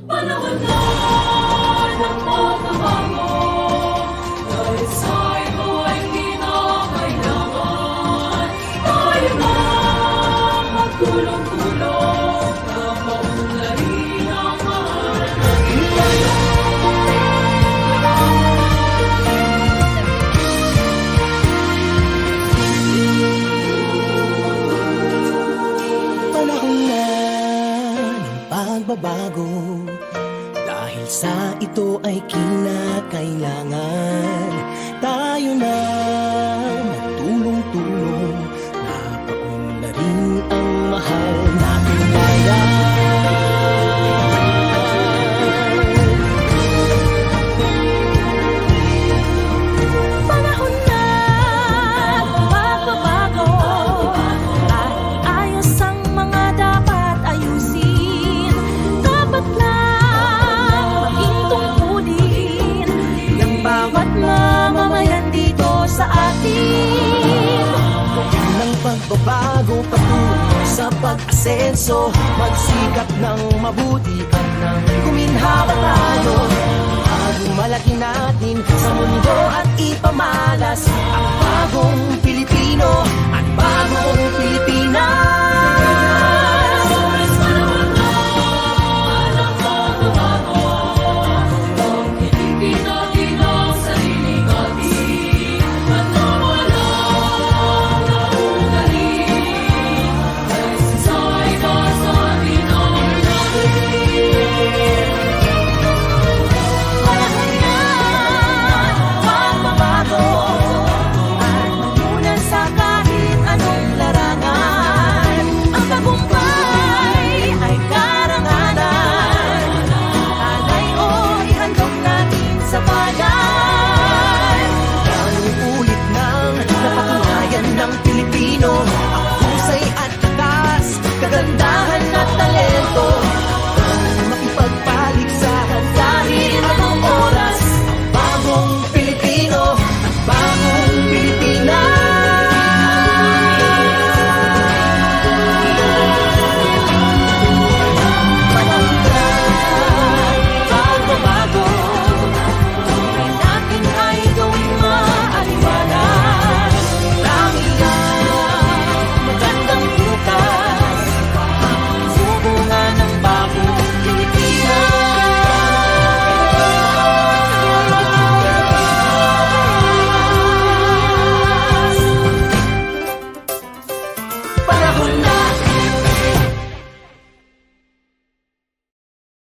Panahon na ng pagbabago, dahil sa ito ay kinakailangan tayo na magtulong-tulong na maunlarin ang mahal natin ngayon. Panahon na ng pagbabago, dahil sa ito ay kinakailangan tayo na magtulong-tulong na paunlarin ang mahal nating bayan. Panahon na magbabago, ayos ang mga dapat ayusin. Dapat lang maging tungkulin ng bawat mamamayan dito sa atin. Ng pagbabago patungo sa pag-asenso, magsikap ng mabuti at nang kuminhawa tayo. Bagong malaki natin sa mundo at ipamalas ang bagong Pilipino at bagong Pilipinas.